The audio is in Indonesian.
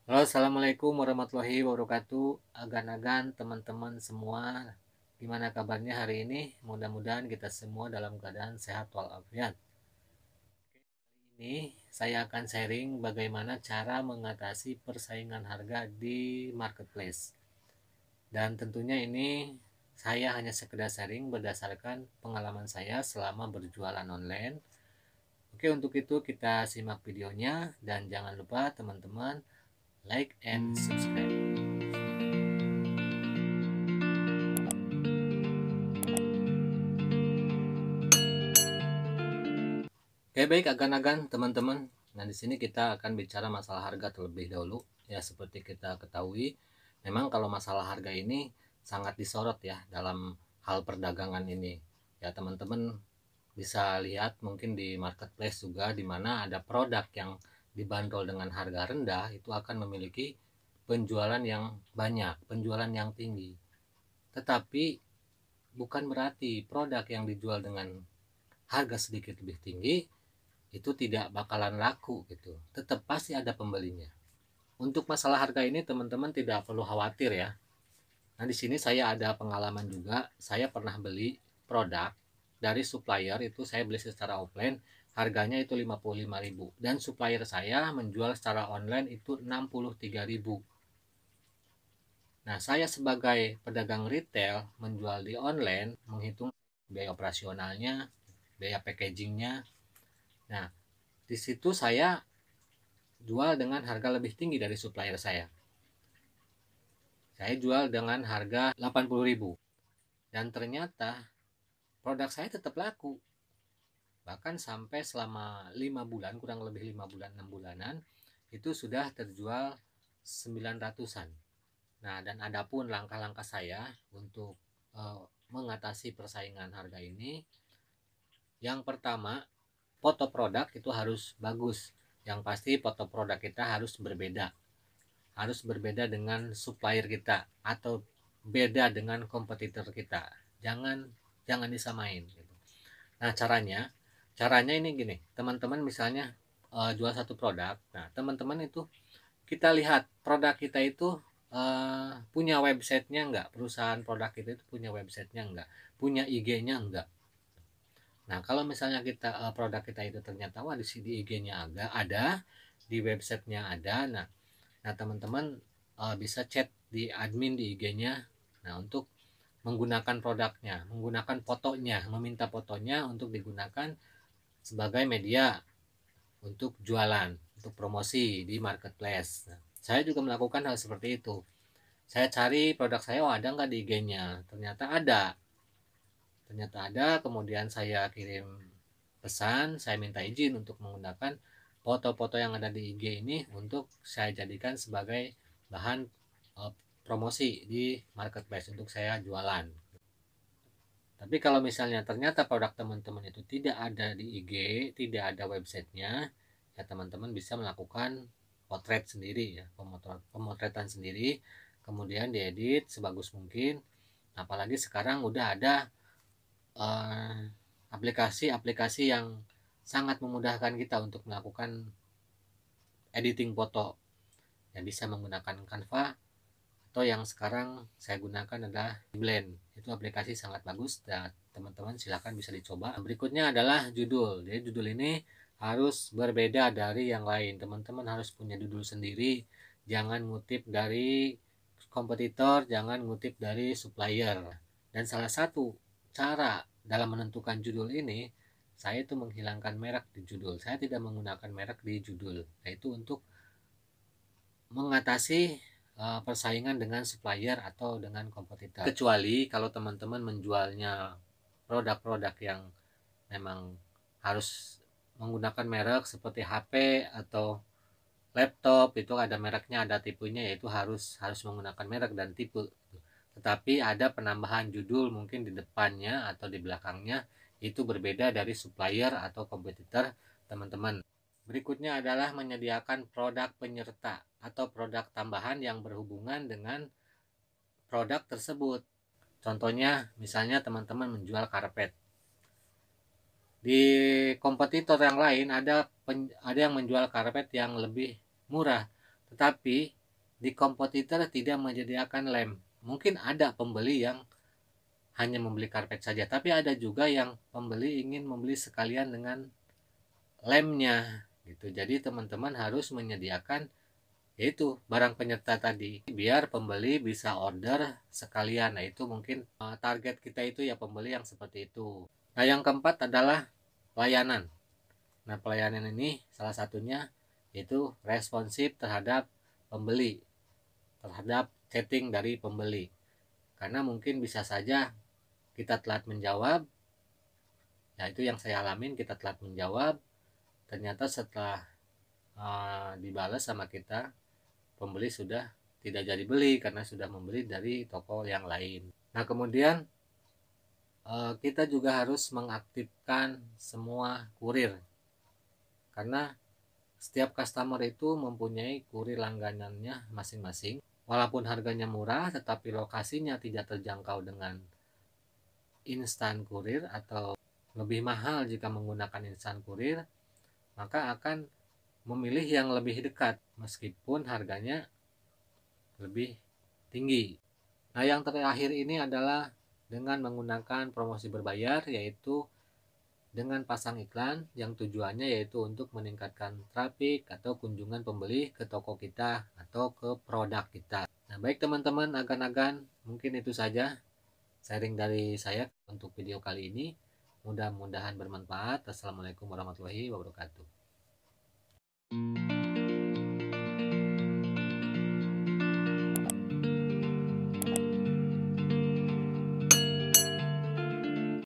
Halo, assalamualaikum warahmatullahi wabarakatuh. Agan-agan teman-teman semua, gimana kabarnya hari ini? Mudah-mudahan kita semua dalam keadaan sehat walafiat. Ini saya akan sharing bagaimana cara mengatasi persaingan harga di marketplace. Dan tentunya ini saya hanya sekedar sharing berdasarkan pengalaman saya selama berjualan online. Oke, untuk itu kita simak videonya dan jangan lupa teman-teman like and subscribe. Oke, baik agan-agan teman-teman. Nah, di sini kita akan bicara masalah harga terlebih dahulu. Ya, seperti kita ketahui, memang kalau masalah harga ini sangat disorot ya dalam hal perdagangan ini. Ya, teman-teman bisa lihat mungkin di marketplace juga di mana ada produk yang dibanderol dengan harga rendah itu akan memiliki penjualan yang banyak, penjualan yang tinggi. Tetapi bukan berarti produk yang dijual dengan harga sedikit lebih tinggi itu tidak bakalan laku gitu. Tetap pasti ada pembelinya. Untuk masalah harga ini teman-teman tidak perlu khawatir ya. Nah, di sini saya ada pengalaman juga. Saya pernah beli produk dari supplier, itu saya beli secara offline, harganya itu 55.000 dan supplier saya menjual secara online itu 63.000. Nah, saya sebagai pedagang retail menjual di online, menghitung biaya operasionalnya, biaya packagingnya. Nah, di situ saya jual dengan harga lebih tinggi dari supplier saya. Saya jual dengan harga 80.000 dan ternyata produk saya tetap laku. Bahkan sampai selama 5 bulan, kurang lebih 5 bulan, 6 bulanan, itu sudah terjual 900-an. Nah, dan adapun langkah-langkah saya untuk mengatasi persaingan harga ini, yang pertama, foto produk itu harus bagus. Yang pasti foto produk kita harus berbeda dengan supplier kita atau beda dengan kompetitor kita. Jangan disamain gitu. Nah, caranya ini gini, teman-teman misalnya jual satu produk. Nah, teman-teman itu kita lihat produk kita itu punya websitenya enggak, perusahaan produk kita itu punya websitenya enggak, punya IG-nya enggak. Nah, kalau misalnya produk kita itu ternyata wah di IG-nya ada, di websitenya ada. Nah, teman-teman bisa chat di admin di IG-nya. Nah, untuk menggunakan produknya, menggunakan fotonya, meminta fotonya untuk digunakan sebagai media untuk jualan, untuk promosi di marketplace. Nah, saya juga melakukan hal seperti itu. Saya cari produk saya, oh ada nggak di IG-nya? Ternyata ada. Kemudian saya kirim pesan, saya minta izin untuk menggunakan foto-foto yang ada di IG ini untuk saya jadikan sebagai bahan promosi di marketplace untuk saya jualan. Tapi kalau misalnya ternyata produk teman-teman itu tidak ada di IG, tidak ada websitenya, ya teman-teman bisa melakukan potret sendiri ya, pemotretan sendiri, kemudian diedit sebagus mungkin. Apalagi sekarang udah ada aplikasi-aplikasi yang sangat memudahkan kita untuk melakukan editing foto. Yang bisa menggunakan Canva atau yang sekarang saya gunakan adalah Blend. Itu aplikasi sangat bagus dan teman-teman silahkan bisa dicoba. Berikutnya adalah judul. Jadi judul ini harus berbeda dari yang lain. Teman-teman harus punya judul sendiri. Jangan ngutip dari kompetitor, jangan ngutip dari supplier. Dan salah satu cara dalam menentukan judul ini, saya itu menghilangkan merek di judul. Saya tidak menggunakan merek di judul. Yaitu untuk mengatasi persaingan dengan supplier atau dengan kompetitor. Kecuali kalau teman-teman menjualnya produk-produk yang memang harus menggunakan merek seperti HP atau laptop, itu ada mereknya, ada tipenya, yaitu harus menggunakan merek dan tipe. Tetapi ada penambahan judul mungkin di depannya atau di belakangnya itu berbeda dari supplier atau kompetitor teman-teman. Berikutnya adalah menyediakan produk penyerta atau produk tambahan yang berhubungan dengan produk tersebut. Contohnya, misalnya teman-teman menjual karpet. Di kompetitor yang lain ada yang menjual karpet yang lebih murah, tetapi di kompetitor tidak menyediakan lem. Mungkin ada pembeli yang hanya membeli karpet saja, tapi ada juga yang pembeli ingin membeli sekalian dengan lemnya gitu. Jadi teman-teman harus menyediakan yaitu barang penyerta tadi biar pembeli bisa order sekalian. Nah itu mungkin target kita itu ya pembeli yang seperti itu. Nah yang keempat adalah pelayanan. Nah pelayanan ini salah satunya yaitu responsif terhadap pembeli, terhadap chatting dari pembeli. Karena mungkin bisa saja kita telat menjawab, ya itu yang saya alamin, kita telat menjawab, ternyata setelah dibalas sama kita, pembeli sudah tidak jadi beli karena sudah membeli dari toko yang lain. Nah kemudian kita juga harus mengaktifkan semua kurir, karena setiap customer itu mempunyai kurir langganannya masing-masing. Walaupun harganya murah, tetapi lokasinya tidak terjangkau dengan instan kurir atau lebih mahal jika menggunakan instan kurir, maka akan memilih yang lebih dekat meskipun harganya lebih tinggi. Nah, yang terakhir ini adalah dengan menggunakan promosi berbayar, yaitu dengan pasang iklan yang tujuannya yaitu untuk meningkatkan trafik atau kunjungan pembeli ke toko kita atau ke produk kita. Nah, baik teman-teman, agan-agan mungkin itu saja sharing dari saya untuk video kali ini. Mudah-mudahan bermanfaat. Assalamualaikum warahmatullahi wabarakatuh.